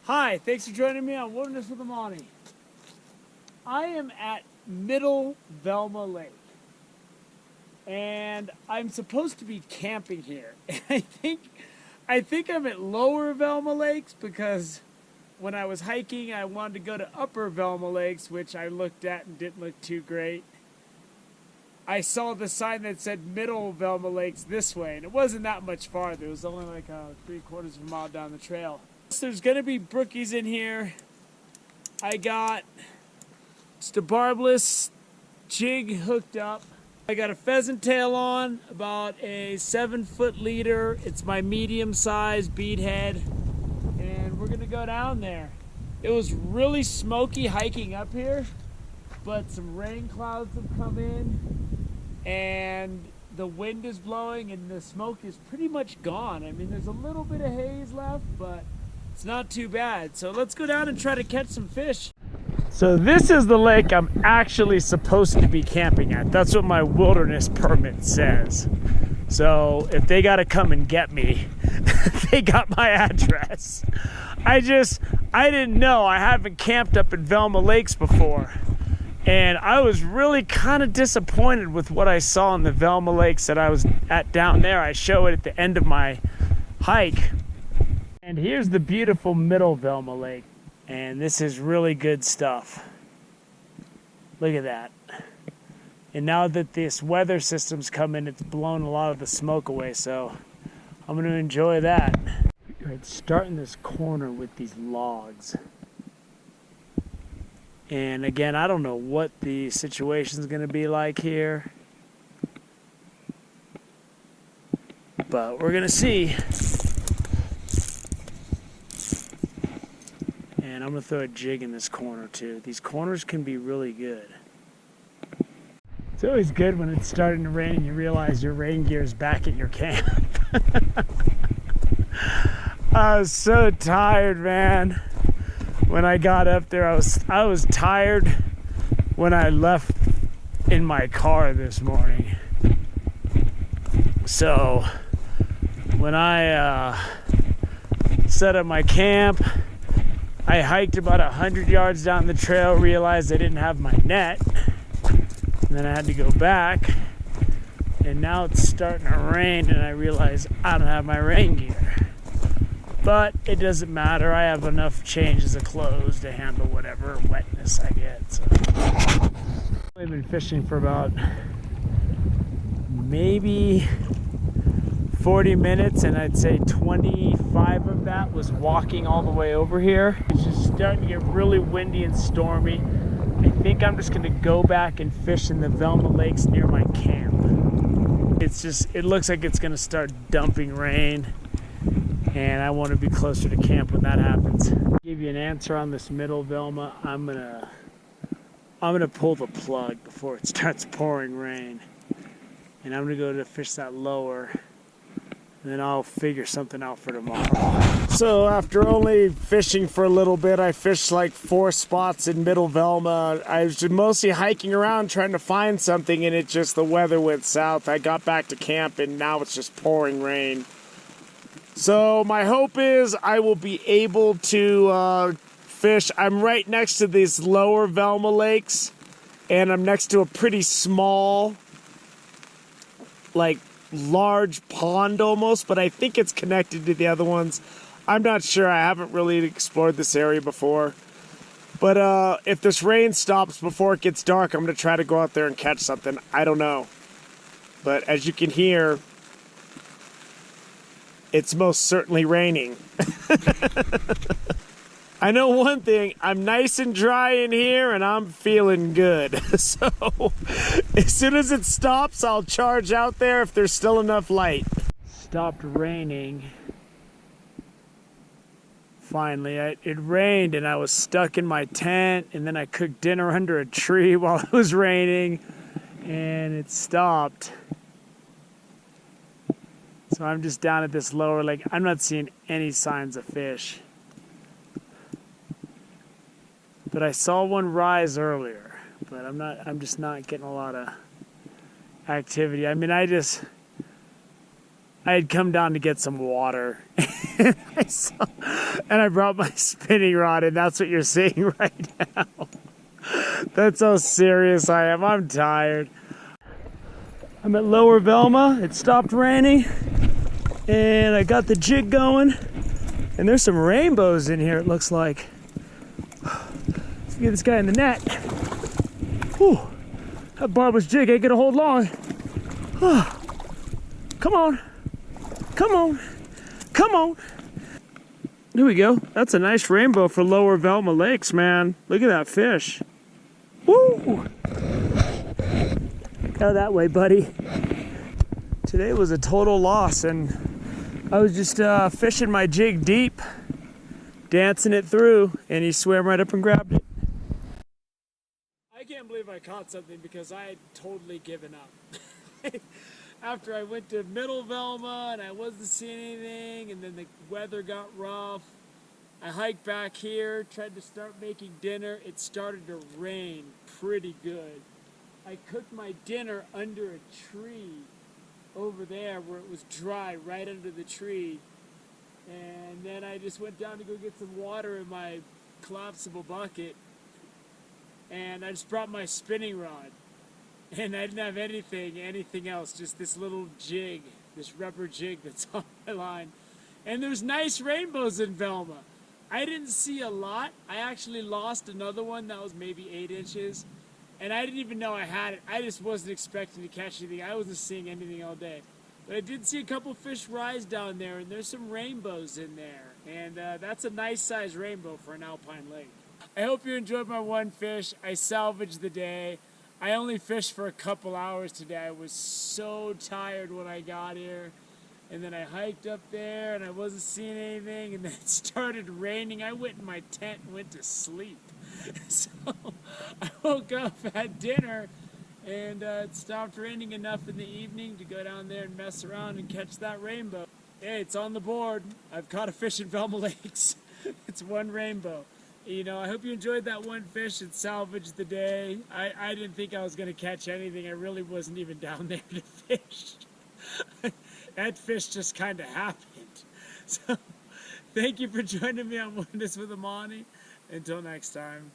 Hi, thanks for joining me on Wilderness with Amani. I am at Middle Velma Lake, and I'm supposed to be camping here. I think I'm at Lower Velma Lakes because when I was hiking, I wanted to go to Upper Velma Lakes, which I looked at and didn't look too great. I saw the sign that said Middle Velma Lakes this way, and it wasn't that much farther. It was only like 3/4 of a mile down the trail. So there's gonna be brookies in here. I got just a barbless jig hooked up. I got a pheasant tail on, about a 7-foot leader. It's my medium-sized bead head, and we're gonna go down there. It was really smoky hiking up here, but some rain clouds have come in, and the wind is blowing, and the smoke is pretty much gone. I mean, there's a little bit of haze left, but it's not too bad. So let's go down and try to catch some fish. So this is the lake I'm actually supposed to be camping at. That's what my wilderness permit says. So if they gotta come and get me, they got my address. I didn't know. I haven't camped up in Velma Lakes before. And I was really kind of disappointed with what I saw in the Velma Lakes that I was at down there. I show it at the end of my hike. And here's the beautiful Middle Velma Lake. And this is really good stuff. Look at that. And now that this weather system's come in, it's blown a lot of the smoke away, so I'm gonna enjoy that. It's starting this corner with these logs. And again, I don't know what the situation's gonna be like here, but we're gonna see. And I'm gonna throw a jig in this corner too. These corners can be really good. It's always good when it's starting to rain and you realize your rain gear is back at your camp. I was so tired, man. When I got up there, I was tired when I left in my car this morning. So when I set up my camp, I hiked about 100 yards down the trail, realized I didn't have my net, and then I had to go back, and now it's starting to rain, and I realize I don't have my rain gear. But it doesn't matter, I have enough changes of clothes to handle whatever wetness I get. So I've been fishing for about maybe 40 minutes, and I'd say 25 of that was walking all the way over here. It's just starting to get really windy and stormy. I think I'm just gonna go back and fish in the Velma Lakes near my camp. It looks like it's gonna start dumping rain, and I want to be closer to camp when that happens. To give you an answer on this Middle Velma, I'm gonna pull the plug before it starts pouring rain, and I'm gonna go to fish that lower. And then I'll figure something out for tomorrow. So after only fishing for a little bit, I fished like 4 spots in Middle Velma. I was mostly hiking around trying to find something, and the weather went south. I got back to camp, and now it's just pouring rain. So my hope is I will be able to fish. I'm right next to these lower Velma Lakes, and I'm next to a pretty small, like, large pond almost, but I think it's connected to the other ones. I'm not sure. I haven't really explored this area before. But if this rain stops before it gets dark, I'm going to try to go out there and catch something. I don't know. But as you can hear, it's most certainly raining. I know one thing, I'm nice and dry in here, and I'm feeling good. So as soon as it stops, I'll charge out there if there's still enough light. Stopped raining. Finally, it rained, and I was stuck in my tent, and then I cooked dinner under a tree while it was raining, and it stopped. So I'm just down at this lower lake. I'm not seeing any signs of fish. But I saw one rise earlier, but I'm just not getting a lot of activity. I mean, I had come down to get some water. And I brought my spinning rod, and that's what you're seeing right now. That's how serious I am. I'm tired. I'm at Lower Velma. It stopped raining, and I got the jig going. And there's some rainbows in here, it looks like. Let's get this guy in the net. Whew. That barbless jig ain't gonna hold long. Come on. Come on. Come on. There we go. That's a nice rainbow for Lower Velma Lakes, man. Look at that fish. Woo! Go that way, buddy. Today was a total loss, and I was just fishing my jig deep, dancing it through, and he swam right up and grabbed it. I can't believe I caught something because I had totally given up. After I went to Middle Velma and I wasn't seeing anything, and then the weather got rough, I hiked back here, tried to start making dinner. It started to rain pretty good. I cooked my dinner under a tree over there where it was dry, right under the tree. And then I just went down to go get some water in my collapsible bucket. And I just brought my spinning rod. And I didn't have anything else, just this little jig, this rubber jig that's on my line. And there's nice rainbows in Velma. I didn't see a lot. I actually lost another one that was maybe 8 inches. And I didn't even know I had it. I just wasn't expecting to catch anything. I wasn't seeing anything all day. But I did see a couple fish rise down there, and there's some rainbows in there. And that's a nice size rainbow for an alpine lake. I hope you enjoyed my one fish. I salvaged the day. I only fished for a couple hours today. I was so tired when I got here. And then I hiked up there and I wasn't seeing anything, and then it started raining. I went in my tent and went to sleep. So I woke up, had dinner, and it stopped raining enough in the evening to go down there and mess around and catch that rainbow. Hey, it's on the board. I've caught a fish in Velma Lakes. It's one rainbow. You know, I hope you enjoyed that one fish and salvaged the day. I didn't think I was going to catch anything. I really wasn't even down there to fish. That fish just kind of happened. So, thank you for joining me on Witness with Amani. Until next time.